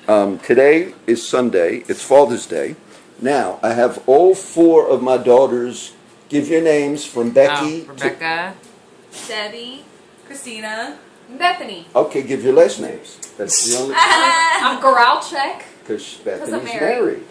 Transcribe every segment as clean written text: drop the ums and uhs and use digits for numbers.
Today is Sunday. It's Father's Day. Now, I have all four of my daughters give your names from Becky Rebecca, Debbie, Christina, Bethany. Okay, give your last names. That's the only... I'm Goralchek. Because I'm Bethany's married. married.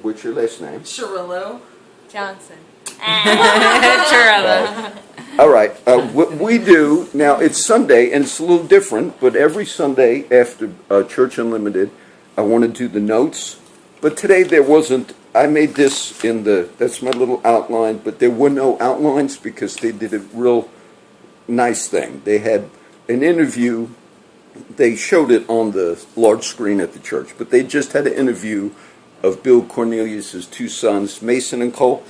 What's your last name? Shirillo, Johnson. Chirella. All right. What we do now, it's Sunday, and it's a little different, but every Sunday after Church Unlimited, I want to do the notes. But today there wasn't. I made this in that's my little outline, but there were no outlines because they did a real nice thing. They had an interview. They showed it on the large screen at the church, but they just had an interview of Bill Cornelius's two sons, Mason and Cole.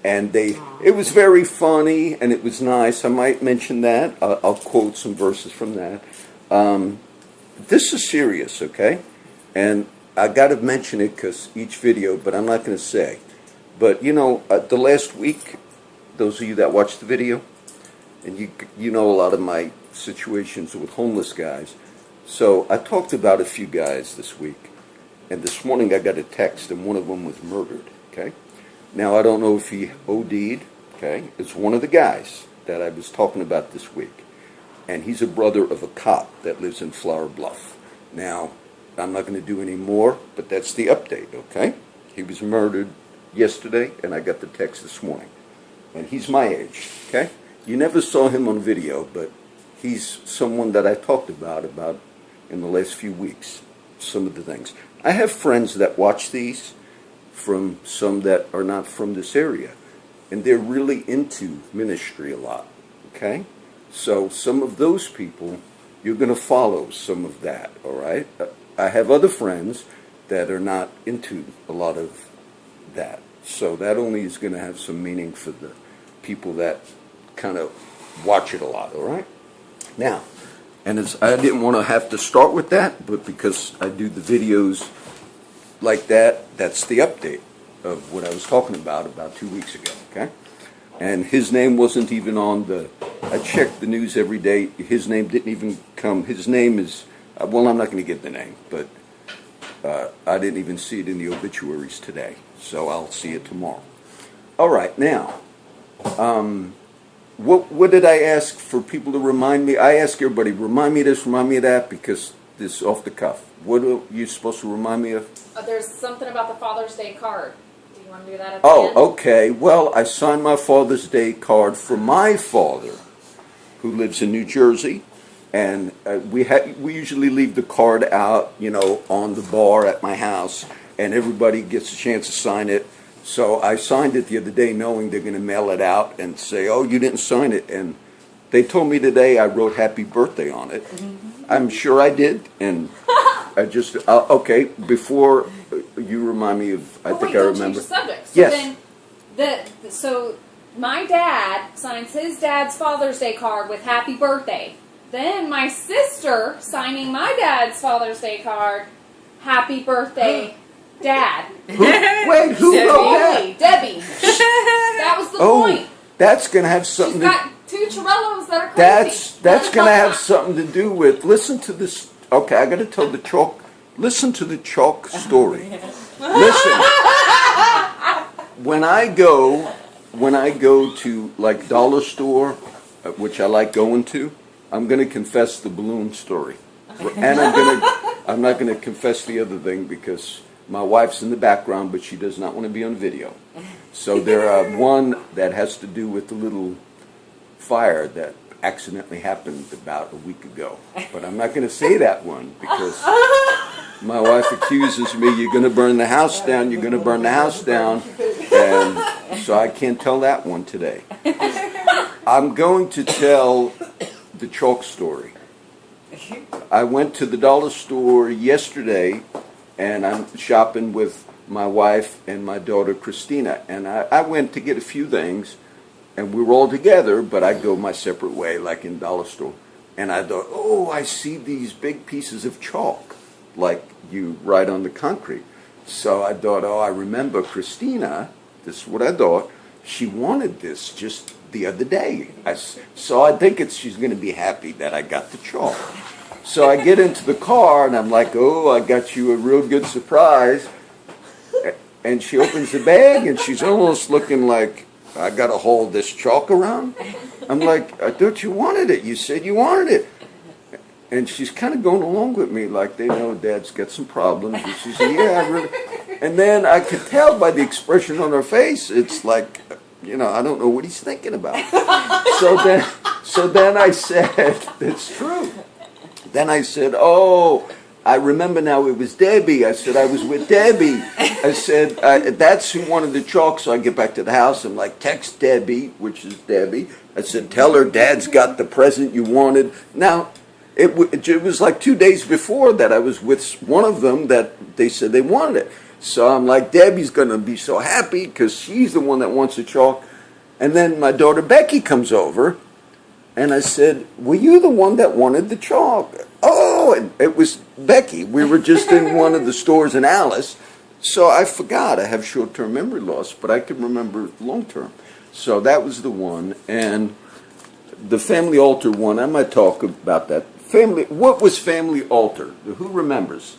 And it was very funny, and it was nice. I might mention that. I'll quote some verses from that. This is serious, okay? And I got to mention it because each video, but I'm not going to say. But, you know, the last week, those of you that watched the video, and you know a lot of my situations with homeless guys. So I talked about a few guys this week. And this morning I got a text, and one of them was murdered, okay? Now, I don't know if he OD'd, okay? It's one of the guys that I was talking about this week. And he's a brother of a cop that lives in Flower Bluff. Now, I'm not going to do any more, but that's the update, okay? He was murdered yesterday, and I got the text this morning. And he's my age, okay? You never saw him on video, but he's someone that I talked about in the last few weeks, some of the things. I have friends that watch these, from some that are not from this area, and they're really into ministry a lot, okay? So some of those people, you're going to follow some of that, all right? I have other friends that are not into a lot of that, so that only is going to have some meaning for the people that kind of watch it a lot, all right? Now, and I didn't want to have to start with that, but because I do the videos like that, that's the update of what I was talking about 2 weeks ago, okay? And his name wasn't even on I checked the news every day. His name didn't even come. His name is, well, I'm not going to get the name, but I didn't even see it in the obituaries today, so I'll see it tomorrow. All right, now, what did I ask for people to remind me? I ask everybody, remind me of this, remind me of that, because this is off the cuff. What are you supposed to remind me of? There's something about the Father's Day card. Do you want to do that at the end? Oh, okay. Well, I signed my Father's Day card for my father, who lives in New Jersey, and we usually leave the card out, you know, on the bar at my house, and everybody gets a chance to sign it. So I signed it the other day, knowing they're going to mail it out and say, "Oh, you didn't sign it," and they told me today I wrote "Happy Birthday" on it. I'm sure I did, and I just okay. Before you remind me of, I think I remember. Change the subject. So Yes. Then so my dad signs his dad's Father's Day card with "Happy Birthday." Then my sister signing my dad's Father's Day card, "Happy Birthday, Dad." Wait, who wrote that? Debbie. That was the point. That's going to have She's something. got two Chirellos that are crazy. That's going to have something to do with. Listen to this. Okay, I got to tell the chalk. Listen to the chalk story. Listen. When I go to like dollar store, which I like going to, I'm going to confess the balloon story, and I'm not going to confess the other thing because my wife's in the background, but she does not want to be on video. So there are one that has to do with the little fire that accidentally happened about a week ago. But I'm not going to say that one because my wife accuses me, "You're going to burn the house down, you're going to burn the house down." And so I can't tell that one today. I'm going to tell the chalk story. I went to the dollar store yesterday, and I'm shopping with my wife and my daughter Christina, and I went to get a few things, and we were all together, but I go my separate way, like in dollar store. And I thought, oh, I see these big pieces of chalk, like you write on the concrete. So I thought, oh, I remember Christina, this is what I thought, she wanted this just the other day. So I think she's going to be happy that I got the chalk. So I get into the car and I'm like, oh, I got you a real good surprise. And she opens the bag and she's almost looking like, I got to hold this chalk around. I'm like, I thought you wanted it. You said you wanted it. And she's kind of going along with me like they know Dad's got some problems. And she said, yeah, I really. And then I could tell by the expression on her face, it's like, I don't know what he's thinking about. So then I said, it's true. Then I said, oh, I remember now it was Debbie. I said, I was with Debbie. I said, that's who wanted the chalk. So I get back to the house. I'm like, text Debbie, which is Debbie. I said, tell her Dad's got the present you wanted. Now, it was like 2 days before that I was with one of them that they said they wanted it. So I'm like, Debbie's going to be so happy because she's the one that wants the chalk. And then my daughter Becky comes over. And I said, were you the one that wanted the chalk? Oh, and it was Becky. We were just in one of the stores in Alice. So I forgot. I have short-term memory loss, but I can remember long-term. So that was the one. And the family altar one, I might talk about that. What was family altar? Who remembers?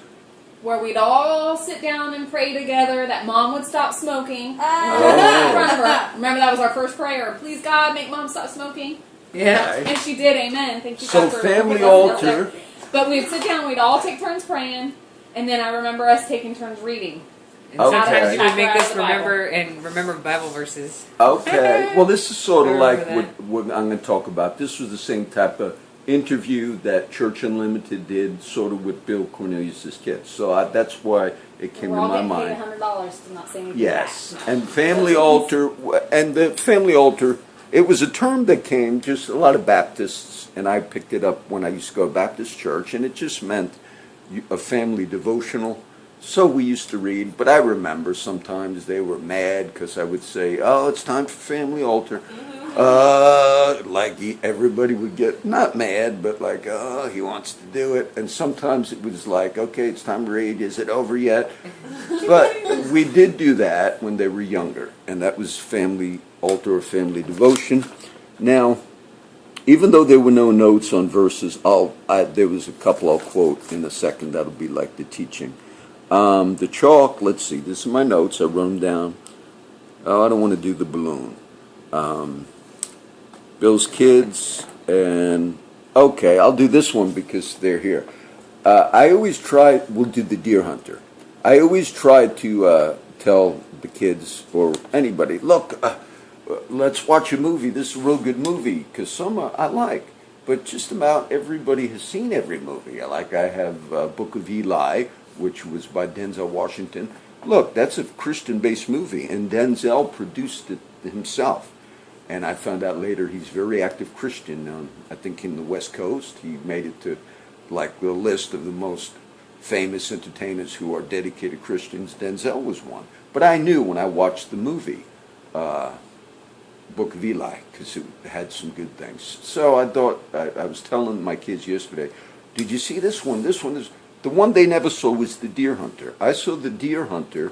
Where we'd all sit down and pray together, that Mom would stop smoking. In front of her. Remember, that was our first prayer. Please, God, make Mom stop smoking. Yeah. And she did, amen. Thank you, So God, for family altar. But we'd sit down, we'd all take turns praying, and then I remember us taking turns reading. And Okay. sometimes you would make us Out of the Bible. remember Bible verses. Okay. Well, this is sort of I like remember what I'm going to talk about. This was the same type of interview that Church Unlimited did, sort of with Bill Cornelius' kids. So that's why it came We're to all my getting mind. paid $100 to not say anything Yes, back. and family altar, and the family altar, it was a term that came, just a lot of Baptists, and I picked it up when I used to go to Baptist church, and it just meant a family devotional. So we used to read, but I remember sometimes they were mad because I would say, oh, it's time for family altar. Like everybody would get, not mad, but like, oh, he wants to do it. And sometimes it was like, okay, it's time to read. Is it over yet? But we did do that when they were younger, and that was family altar or family devotion. Now, even though there were no notes on verses, there was a couple I'll quote in a second. That'll be like the teaching. The chalk, let's see, this is my notes. I wrote them down. Oh, I don't want to do the balloon. Bill's kids, and okay, I'll do this one because they're here. We'll do the deer hunter. I always try to tell the kids or anybody, look, let's watch a movie. This is a real good movie, because some I like, but just about everybody has seen every movie. I have Book of Eli, which was by Denzel Washington. Look, that's a Christian-based movie, and Denzel produced it himself. And I found out later he's a very active Christian, I think in the West Coast. He made it to like the list of the most famous entertainers who are dedicated Christians. Denzel was one. But I knew when I watched the movie, Book of Eli, because it had some good things. So I thought, I was telling my kids yesterday, did you see this one? This one is, the one they never saw was The Deer Hunter. I saw The Deer Hunter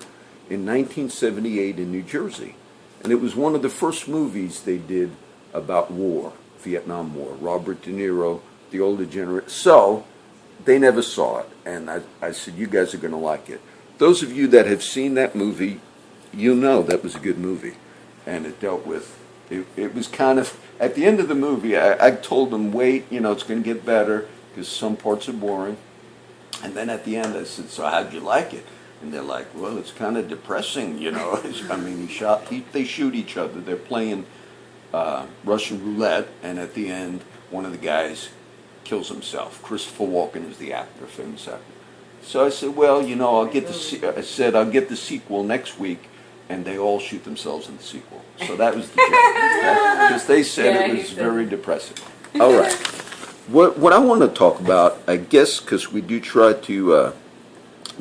in 1978 in New Jersey. And it was one of the first movies they did about war, Vietnam War. Robert De Niro, the older generation. So they never saw it. And I said, you guys are going to like it. Those of you that have seen that movie, you know that was a good movie. And it dealt with, it was kind of, at the end of the movie, I told them, wait, it's going to get better because some parts are boring. And then at the end I said, so how'd you like it? And they're like, well, it's kind of depressing, I mean, they shoot each other. They're playing Russian roulette, and at the end, one of the guys kills himself. Christopher Walken is the actor, famous actor. So I said, well, I'll get the sequel next week, and they all shoot themselves in the sequel. So that was the joke, because they said it was very depressing. All right. What I want to talk about, I guess, because we do try to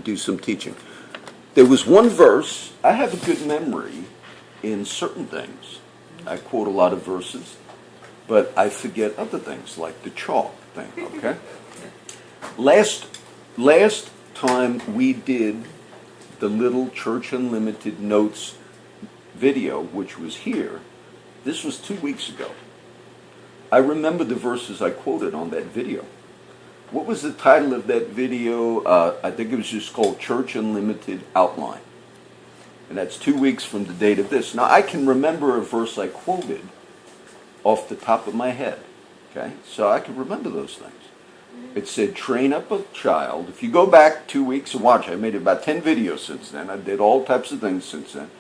do some teaching. There was one verse. I have a good memory in certain things. I quote a lot of verses, but I forget other things, like the chalk thing, okay? Last time we did the little Church Unlimited Notes video, which was here, this was 2 weeks ago. I remember the verses I quoted on that video. what was the title of that video? I think it was just called Church Unlimited Outline. And that's 2 weeks from the date of this. Now, I can remember a verse I quoted off the top of my head. Okay? So I can remember those things. It said, train up a child. If you go back 2 weeks and watch, I made about 10 videos since then. I did all types of things since then.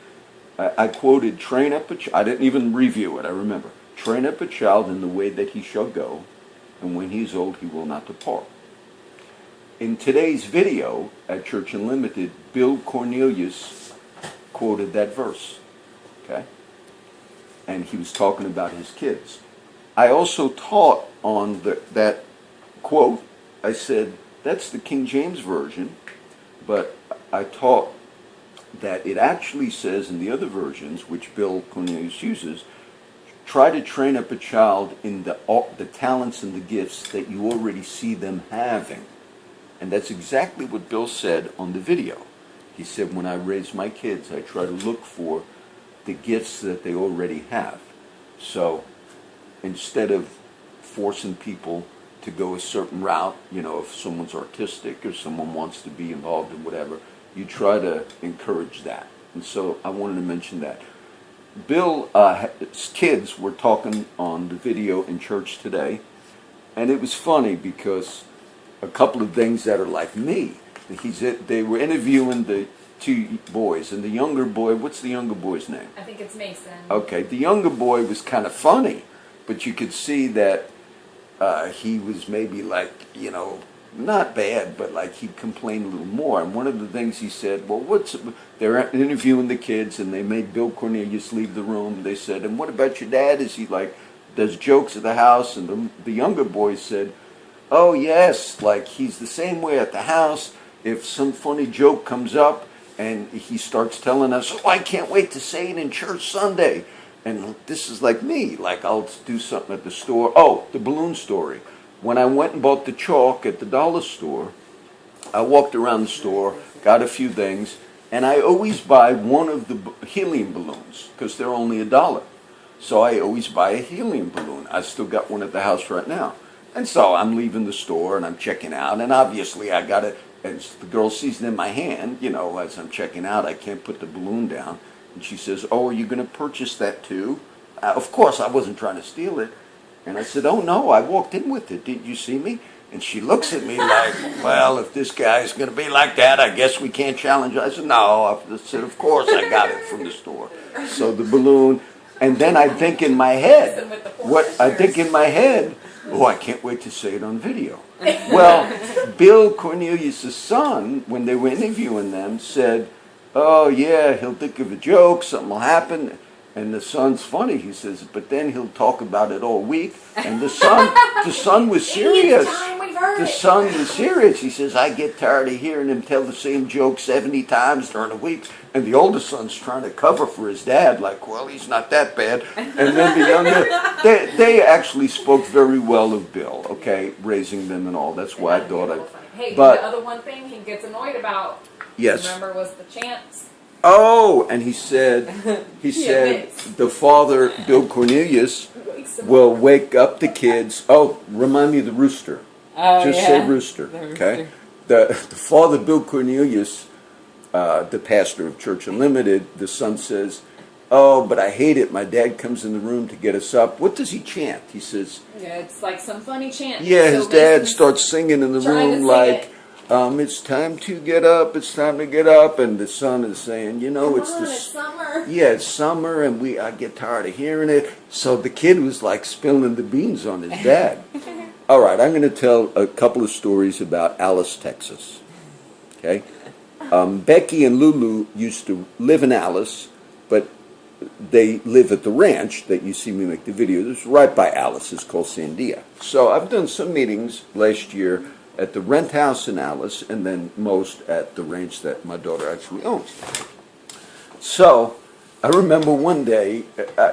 I quoted, train up a child. I didn't even review it, I remember. Train up a child in the way that he shall go, and when he's old, he will not depart. In today's video at Church Unlimited, Bill Cornelius quoted that verse. Okay? And he was talking about his kids. I also taught on that quote. I said, that's the King James Version, but I taught that it actually says in the other versions, which Bill Cornelius uses, try to train up a child in the talents and the gifts that you already see them having. And that's exactly what Bill said on the video. He said, when I raise my kids, I try to look for the gifts that they already have. So instead of forcing people to go a certain route, you know, if someone's artistic or someone wants to be involved in whatever, you try to encourage that. And so I wanted to mention that. Bill's kids were talking on the video in church today, and it was funny because a couple of things that are like me. They were interviewing the two boys, and the younger boy, what's the younger boy's name? I think it's Mason. Okay, the younger boy was kind of funny, but you could see that he was maybe like, you know, not bad, but like he'd complain a little more. And one of the things he said, well, they're interviewing the kids, and they made Bill Cornelius leave the room. They said, and what about your dad? Is he like, does jokes at the house? And the younger boy said, oh yes, like he's the same way at the house. If some funny joke comes up and he starts telling us, oh, I can't wait to say it in church Sunday. And this is like me, like I'll do something at the store. Oh, the balloon story. When I went and bought the chalk at the dollar store, I walked around the store, got a few things, and I always buy one of the helium balloons because they're only $1. So I always buy a helium balloon. I still got one at the house right now. And so I'm leaving the store and I'm checking out, and obviously I got it, and the girl sees it in my hand, you know, as I'm checking out, I can't put the balloon down. And she says, oh, are you going to purchase that too? Of course, I wasn't trying to steal it. And I said, oh no, I walked in with it. Didn't you see me? And she looks at me like, well, if this guy's going to be like that, I guess we can't challenge it. I said, no. I said, of course I got it from the store. So the balloon, and then I think in my head, oh, I can't wait to say it on video. Well, Bill Cornelius' son, when they were interviewing them, said, oh yeah, he'll think of a joke, something will happen. And the son's funny, he says, but then he'll talk about it all week. And the son was serious. The son was serious. He says, I get tired of hearing him tell the same joke 70 times during a week. And the older son's trying to cover for his dad, like, well, he's not that bad. And then the younger, they actually spoke very well of Bill, okay, raising them and all. That's why I thought Hey, the other one thing he gets annoyed about, yes, remember, was the chants. Oh, and he said, the father, Bill Cornelius, will wake up the kids. Oh, remind me of the rooster. Oh, just say rooster, okay? The father, Bill Cornelius, the pastor of Church Unlimited, the son says, oh, but I hate it. My dad comes in the room to get us up. What does he chant? He says, yeah, it's like some funny chant. Yeah, his dad starts singing in the room like, it's time to get up, it's time to get up, and the son is saying, you know, it's summer. Yeah, it's summer, and I get tired of hearing it. So the kid was like spilling the beans on his dad. All right, I'm going to tell a couple of stories about Alice, Texas. Okay? Becky and Lulu used to live in Alice, but they live at the ranch that you see me make the video. It's right by Alice. It's called Sandia. So I've done some meetings last year at the rent house in Alice, and then most at the ranch that my daughter actually owns. So I remember one day,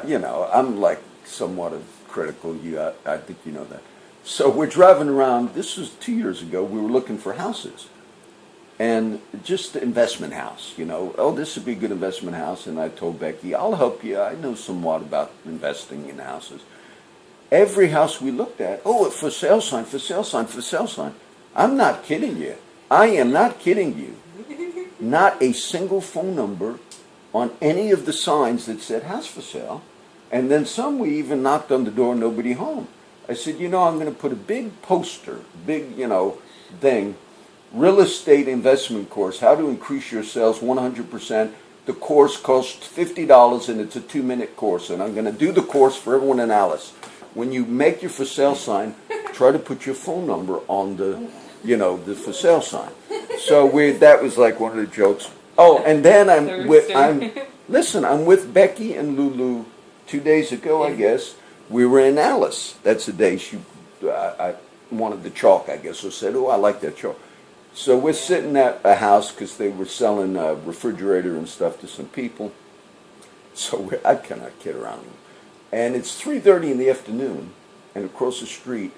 you know, I'm like somewhat of critical. I think you know that. So we're driving around. This was 2 years ago. We were looking for houses, and just the investment house. You know, oh, this would be a good investment house. And I told Becky, I'll help you. I know somewhat about investing in houses. Every house we looked at, oh, for sale sign, for sale sign, for sale sign. I'm not kidding you. I am not kidding you. Not a single phone number on any of the signs that said house for sale. And then some we even knocked on the door, nobody home. I said, I'm going to put a big poster, big, thing, real estate investment course, how to increase your sales 100%. The course costs $50 and it's a 2-minute course. And I'm going to do the course for everyone in Alice. When you make your for sale sign, try to put your phone number on the for sale sign. So that was like one of the jokes. Oh, and then I'm with Becky and Lulu 2 days ago, I guess. We were in Alice. That's the day I wanted the chalk, I guess, or said, oh, I like that chalk. So we're sitting at a house because they were selling a refrigerator and stuff to some people. So I cannot kid around. And it's 3:30 in the afternoon, and across the street,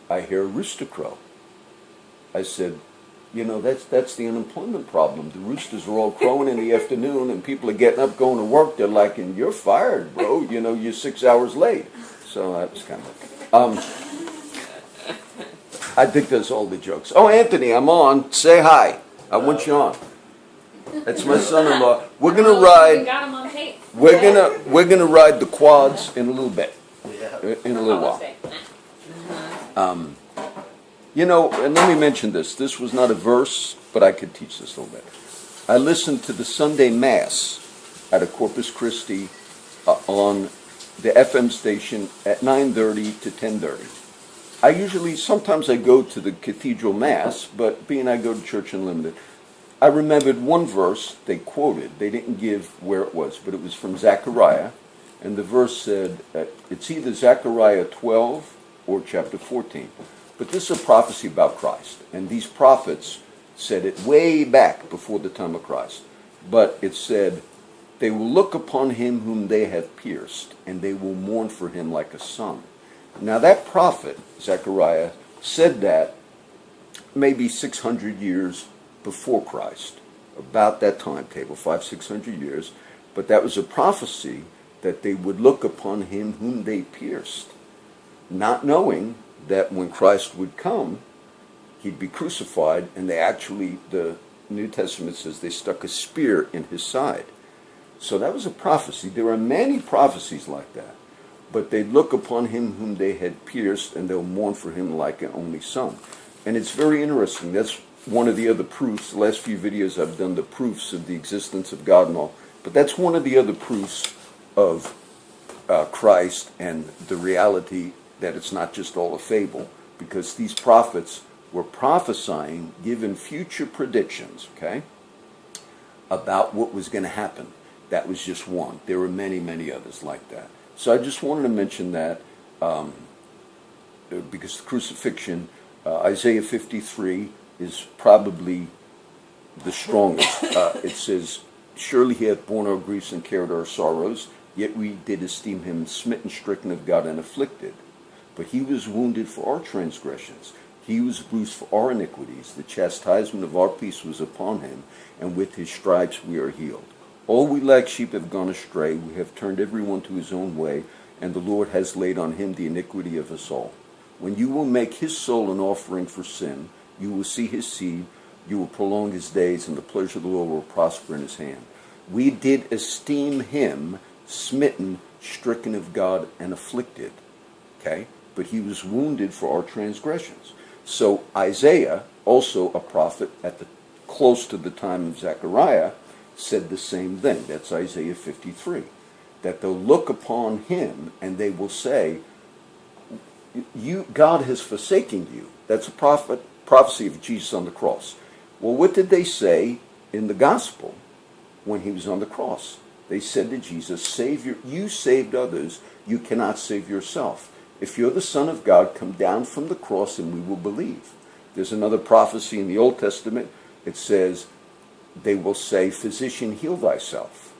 I hear a rooster crow. I said, that's the unemployment problem. The roosters are all crowing in the afternoon, and people are getting up, going to work. They're like, and you're fired, bro. You're 6 hours late. So that was kind of... I think that's all the jokes. Oh, Anthony, I'm on. Say hi. I want you on. That's my son-in-law. We're gonna ride. We got him on tape. We're gonna ride the quads in a little bit. In a little while. And let me mention this. This was not a verse, but I could teach this a little bit. I listened to the Sunday Mass at a Corpus Christi on the FM station at 9:30 to 10:30. Sometimes I go to the Cathedral Mass, but being I go to Church Unlimited, I remembered one verse they quoted. They didn't give where it was, but it was from Zechariah, and the verse said, it's either Zechariah 12 or chapter 14. But this is a prophecy about Christ, and these prophets said it way back before the time of Christ. But it said, they will look upon him whom they have pierced, and they will mourn for him like a son. Now that prophet, Zechariah, said that maybe 600 years before Christ, about that timetable, 500-600 years, but that was a prophecy that they would look upon him whom they pierced, not knowing that when Christ would come, he'd be crucified, and the New Testament says they stuck a spear in his side. So that was a prophecy. There are many prophecies like that. But they'd look upon him whom they had pierced, and they'll mourn for him like an only son. And it's very interesting. That's one of the other proofs. The last few videos I've done the proofs of the existence of God and all. But that's one of the other proofs of Christ and the reality that it's not just all a fable, because these prophets were prophesying, giving future predictions, okay, about what was going to happen. That was just one. There were many, many others like that. So I just wanted to mention that because the crucifixion, Isaiah 53 is probably the strongest. It says, surely he hath borne our griefs and carried our sorrows, yet we did esteem him smitten, stricken of God, and afflicted. But he was wounded for our transgressions. He was bruised for our iniquities. The chastisement of our peace was upon him, and with his stripes we are healed. All we like sheep have gone astray. We have turned every one to his own way, and the Lord has laid on him the iniquity of us all. When you will make his soul an offering for sin, you will see his seed, you will prolong his days, and the pleasure of the Lord will prosper in his hand. We did esteem him smitten, stricken of God, and afflicted. Okay? But he was wounded for our transgressions. So Isaiah, also a prophet close to the time of Zechariah, said the same thing. That's Isaiah 53. That they'll look upon him and they will say, God has forsaken you. That's a prophecy of Jesus on the cross. Well, what did they say in the gospel when he was on the cross? They said to Jesus, you saved others, you cannot save yourself. If you're the Son of God, come down from the cross and we will believe. There's another prophecy in the Old Testament. It says, they will say, physician, heal thyself.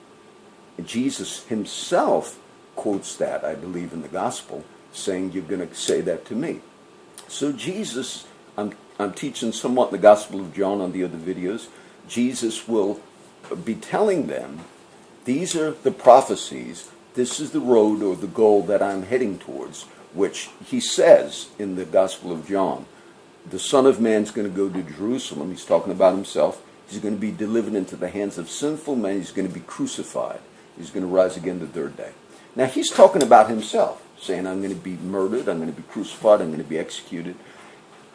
And Jesus himself quotes that, I believe, in the gospel, saying, you're going to say that to me. So Jesus, I'm teaching somewhat in the Gospel of John on the other videos. Jesus will be telling them, these are the prophecies, this is the road or the goal that I'm heading towards, which he says in the Gospel of John, the Son of Man's going to go to Jerusalem. He's talking about himself. He's going to be delivered into the hands of sinful men. He's going to be crucified. He's going to rise again the third day. Now, he's talking about himself, saying, I'm going to be murdered, I'm going to be crucified, I'm going to be executed.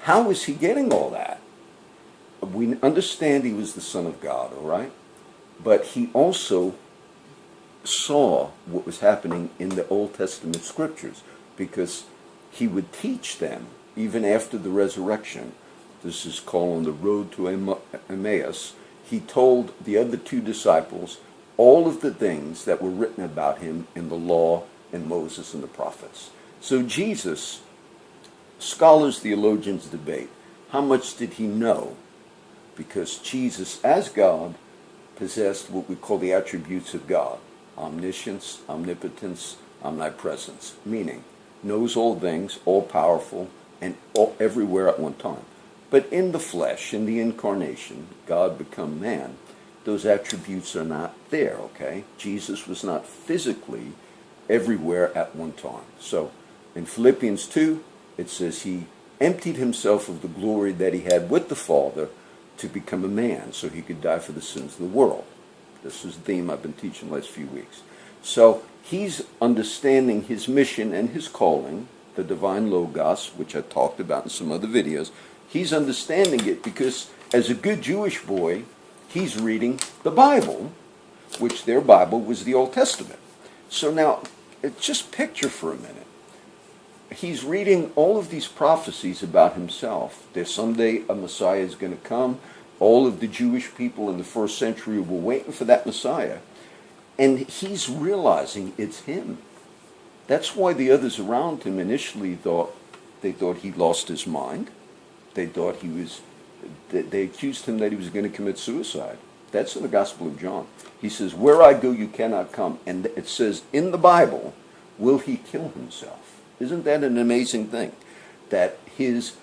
How is he getting all that? We understand he was the Son of God, all right? But he also saw what was happening in the Old Testament scriptures, because he would teach them even after the resurrection. This is called On the Road to Emmaus. He told the other two disciples all of the things that were written about him in the law and Moses and the prophets. So Jesus, scholars, theologians debate, how much did he know? Because Jesus, as God, possessed what we call the attributes of God: omniscience, omnipotence, omnipresence, meaning knows all things, all powerful, and everywhere at one time. But in the flesh, in the incarnation, God become man, those attributes are not there, okay? Jesus was not physically everywhere at one time. So in Philippians 2, it says he emptied himself of the glory that he had with the Father to become a man so he could die for the sins of the world. This is the theme I've been teaching the last few weeks. So he's understanding his mission and his calling, the divine Logos, which I talked about in some other videos. He's understanding it because as a good Jewish boy, he's reading the Bible, which their Bible was the Old Testament. So now, just picture for a minute. He's reading all of these prophecies about himself. That someday a Messiah is going to come. All of the Jewish people in the first century were waiting for that Messiah. And he's realizing it's him. That's why the others around him initially thought he lost his mind. They accused him that he was going to commit suicide. That's in the Gospel of John. He says, where I go, you cannot come. And it says in the Bible, will he kill himself? Isn't that an amazing thing? That his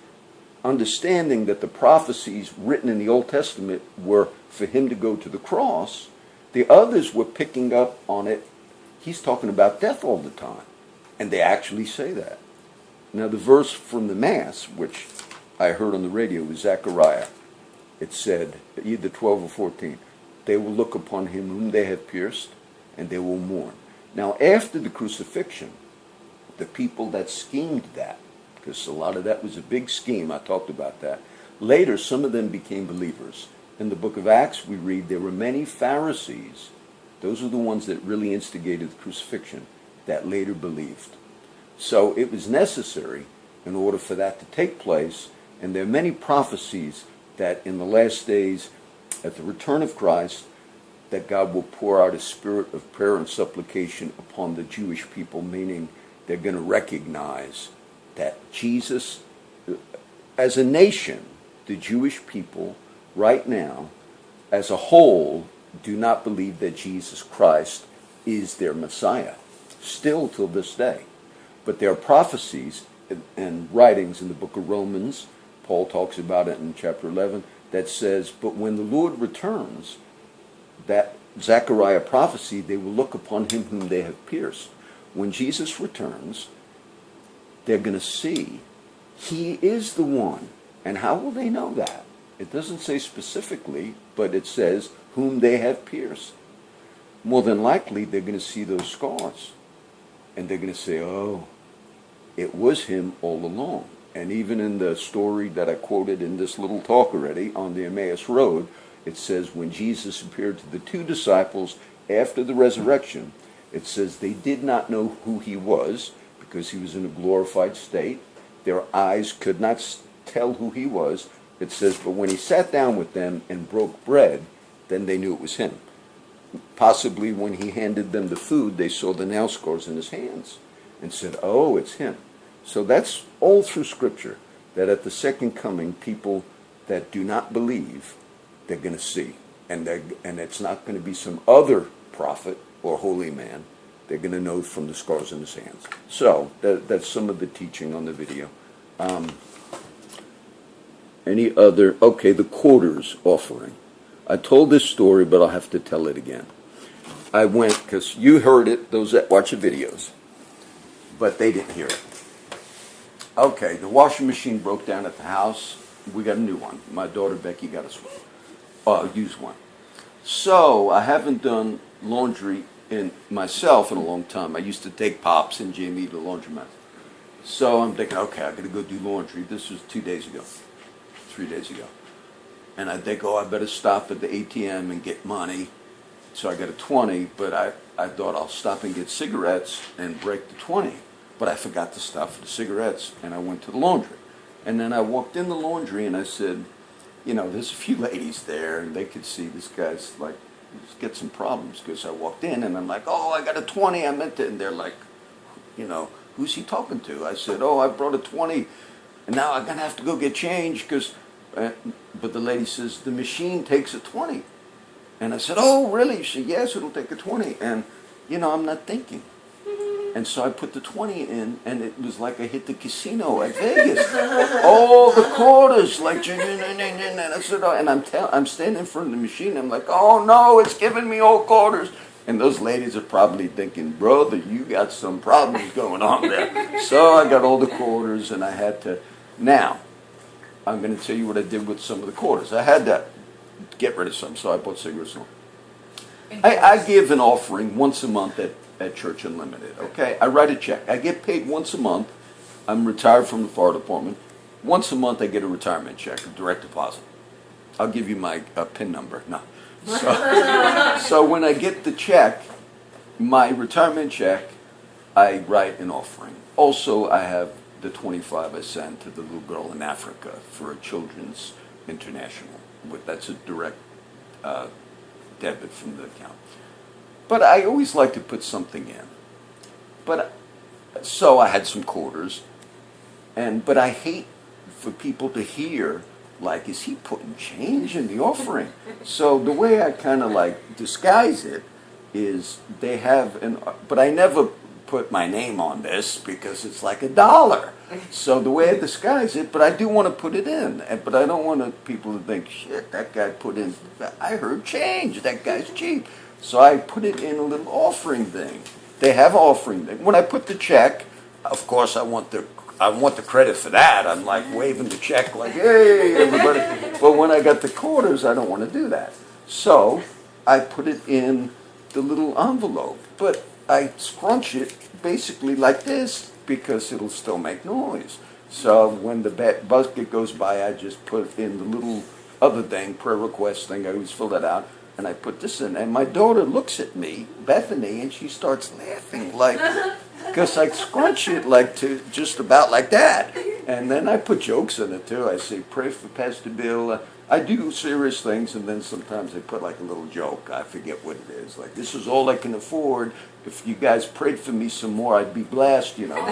understanding that the prophecies written in the Old Testament were for him to go to the cross, the others were picking up on it. He's talking about death all the time. And they actually say that. Now the verse from the Mass, which I heard on the radio, was Zechariah. It said, either 12 or 14, they will look upon him whom they have pierced, and they will mourn. Now after the crucifixion, the people that schemed that, because a lot of that was a big scheme, I talked about that, later some of them became believers. In the book of Acts we read there were many Pharisees, those are the ones that really instigated the crucifixion, that later believed. So it was necessary in order for that to take place, and there are many prophecies that in the last days, at the return of Christ, that God will pour out a spirit of prayer and supplication upon the Jewish people, meaning they're going to recognize that Jesus, as a nation, the Jewish people right now, as a whole, do not believe that Jesus Christ is their Messiah, still till this day. But there are prophecies and writings in the book of Romans, Paul talks about it in chapter 11, that says, but when the Lord returns, that Zechariah prophecy, they will look upon him whom they have pierced. When Jesus returns, they're going to see he is the one. And how will they know that? It doesn't say specifically, but it says whom they have pierced. More than likely, they're going to see those scars. And they're going to say, oh, it was him all along. And even in the story that I quoted in this little talk already on the Emmaus Road, it says when Jesus appeared to the two disciples after the resurrection, it says they did not know who he was because he was in a glorified state. Their eyes could not tell who he was. It says, but when he sat down with them and broke bread, then they knew it was him. Possibly when he handed them the food, they saw the nail scars in his hands and said, oh, it's him. So that's all through Scripture, that at the second coming, people that do not believe, they're going to see. And it's not going to be some other prophet or holy man. They're going to know from the scars in his hands. So that's some of the teaching on the video. Any other? Okay, the quarters offering. I told this story, but I'll have to tell it again. I went, because you heard it, those that watch the videos, but they didn't hear it. Okay, the washing machine broke down at the house. We got a new one. My daughter Becky got us a used one. So I haven't done laundry in myself in a long time. I used to take Pops and Jamie to the laundromat. So I'm thinking, okay, I got to go do laundry. This was 2 days ago, 3 days ago. And I think, oh, I better stop at the ATM and get money. So I got a 20, but I thought I'll stop and get cigarettes and break the 20. But I forgot to stop for the cigarettes, and I went to the laundry. And then I walked in the laundry, and I said, you know, there's a few ladies there, and they could see this guy's, like, he's got some problems. Because I walked in, and I'm like, oh, I got a 20, I meant it. And they're like, you know, who's he talking to? I said, oh, I brought a 20, and now I'm going to have to go get change, because, but the lady says, the machine takes a 20. And I said, oh, really? She said, yes, it'll take a 20. And, you know, I'm not thinking. And so I put the 20 in, and it was like I hit the casino at Vegas. All the quarters, like, and I said, oh, and I'm standing in front of the machine. I'm like, oh no, it's giving me all quarters. And those ladies are probably thinking, brother, you got some problems going on there. So I got all the quarters, and I had to. Now, I'm going to tell you what I did with some of the quarters. I had to get rid of some, so I bought cigarettes on. I give an offering once a month at Church Unlimited, okay? I write a check. I get paid once a month. I'm retired from the fire department. Once a month I get a retirement check, a direct deposit. I'll give you my PIN number. No. So when I get the check, my retirement check, I write an offering. Also, I have the 25 I sent to the little girl in Africa for a children's international. That's a direct debit from the account. But I always like to put something in. So I had some quarters, but I hate for people to hear, like, is he putting change in the offering? So the way I kind of like disguise it is they have but I never put my name on this because it's like $1. So the way I disguise it, but I do want to put it in, but I don't want people to think, shit, that guy put in, I heard change, that guy's cheap. So I put it in a little offering thing. They have offering thing. When I put the check, of course I want the credit for that. I'm like waving the check like, hey, everybody. But when I got the quarters, I don't want to do that. So I put it in the little envelope. But I scrunch it basically like this because it'll still make noise. So when the basket goes by, I just put in the little other thing, prayer request thing. I always fill that out. And I put this in, and my daughter looks at me, Bethany, and she starts laughing, like, because I scrunch it like to just about like that. And then I put jokes in it too. I say, pray for Pastor Bill. I do serious things, and then sometimes I put like a little joke. I forget what it is. Like, this is all I can afford. If you guys prayed for me some more, I'd be blessed, you know.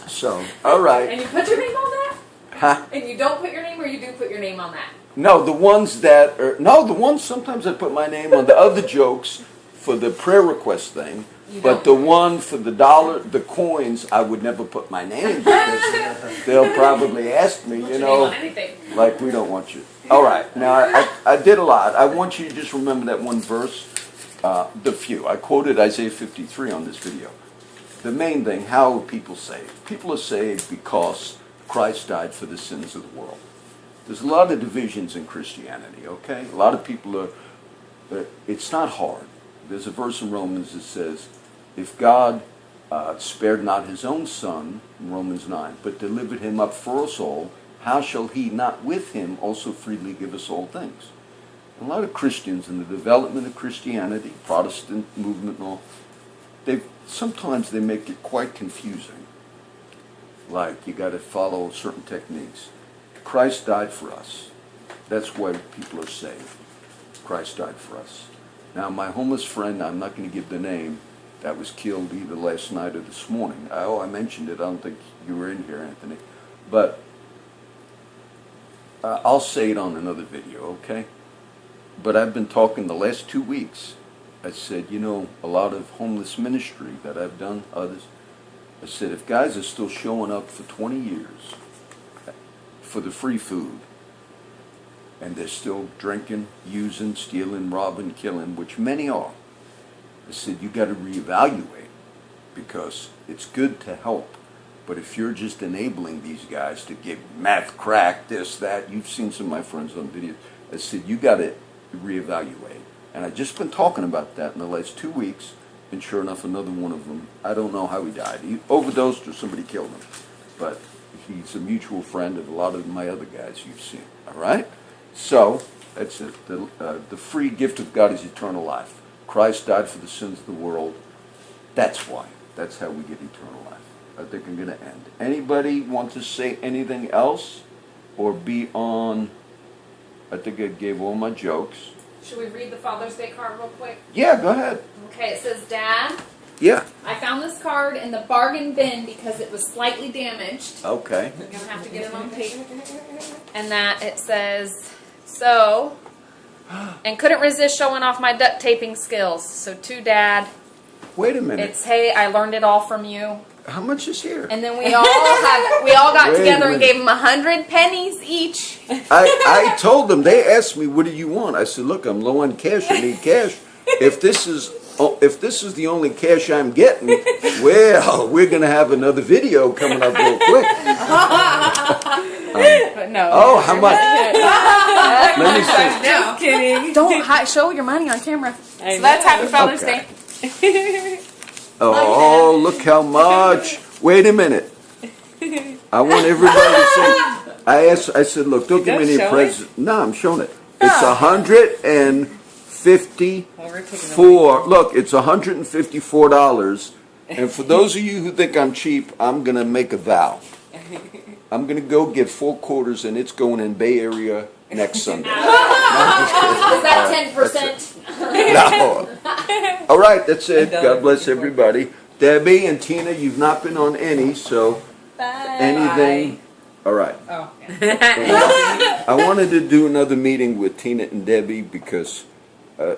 So, all right. And you put your name on that? Huh? And you don't put your name, or you do put your name on that? No, the ones sometimes I put my name on the other jokes for the prayer request thing, but the one for the coins, I would never put my name because they'll probably ask me, you know, like, we don't want you. All right, now I did a lot. I want you to just remember that one verse, I quoted Isaiah 53 on this video. The main thing, how are people saved? People are saved because Christ died for the sins of the world. There's a lot of divisions in Christianity, okay? A lot of people it's not hard. There's a verse in Romans that says, if God spared not his own son, in Romans 9, but delivered him up for us all, how shall he not with him also freely give us all things? A lot of Christians in the development of Christianity, Protestant movement and all, sometimes they make it quite confusing. Like, you got to follow certain techniques. Christ died for us. That's why people are saved. Christ died for us. Now, my homeless friend, I'm not going to give the name, that was killed either last night or this morning. I mentioned it. I don't think you were in here, Anthony. But I'll say it on another video, okay? But I've been talking the last 2 weeks. I said, you know, a lot of homeless ministry that I've done, others, I said, if guys are still showing up for 20 years for the free food, and they're still drinking, using, stealing, robbing, killing, which many are, I said, you got to reevaluate, because it's good to help, But if you're just enabling these guys to get math crack, this, that, you've seen some of my friends on videos. I said, you got to reevaluate. And I've just been talking about that in the last 2 weeks. And sure enough, another one of them, I don't know how he died. He overdosed or somebody killed him. But he's a mutual friend of a lot of my other guys you've seen. All right? So, that's it. The free gift of God is eternal life. Christ died for the sins of the world. That's why. That's how we get eternal life. I think I'm going to end. Anybody want to say anything else? Or be on... I think I gave all my jokes. Should we read the Father's Day card real quick? Yeah, go ahead. Okay, it says, Dad, Yeah. I found this card in the bargain bin because it was slightly damaged. Okay. I'm going to have to get it on tape. And that it says, so, and couldn't resist showing off my duct taping skills. So to Dad, Wait a minute. it's, hey, I learned it all from you. How much is here? And then we all got Wait a together and minute. gave them 100 pennies each. I told them, they asked me, what do you want? I said, look, I'm low on cash. I need cash. If this is the only cash I'm getting, well, we're going to have another video coming up real quick. But no. Oh, how much? Let me see. Just kidding. Don't show your money on camera. I So that's Happy Father's Okay. Day. Oh, look how much. Wait a minute. I want everybody to see. I said, look, don't give me Don't any show presents. No, I'm showing it. It's 154. Well, we're taking the Look, it's $154. And for those of you who think I'm cheap, I'm going to make a vow. I'm going to go get 4 quarters, and it's going in Bay Area next Sunday. Is that 10%? No. All right, that's it. $1.54. God bless everybody. Debbie and Tina, you've not been on any, so anything. All right. Oh. I wanted to do another meeting with Tina and Debbie because,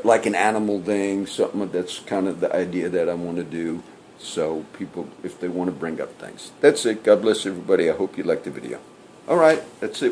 like an animal thing, something that's kind of the idea that I want to do. So people, if they want to bring up things. That's it. God bless everybody. I hope you liked the video. All right, that's it.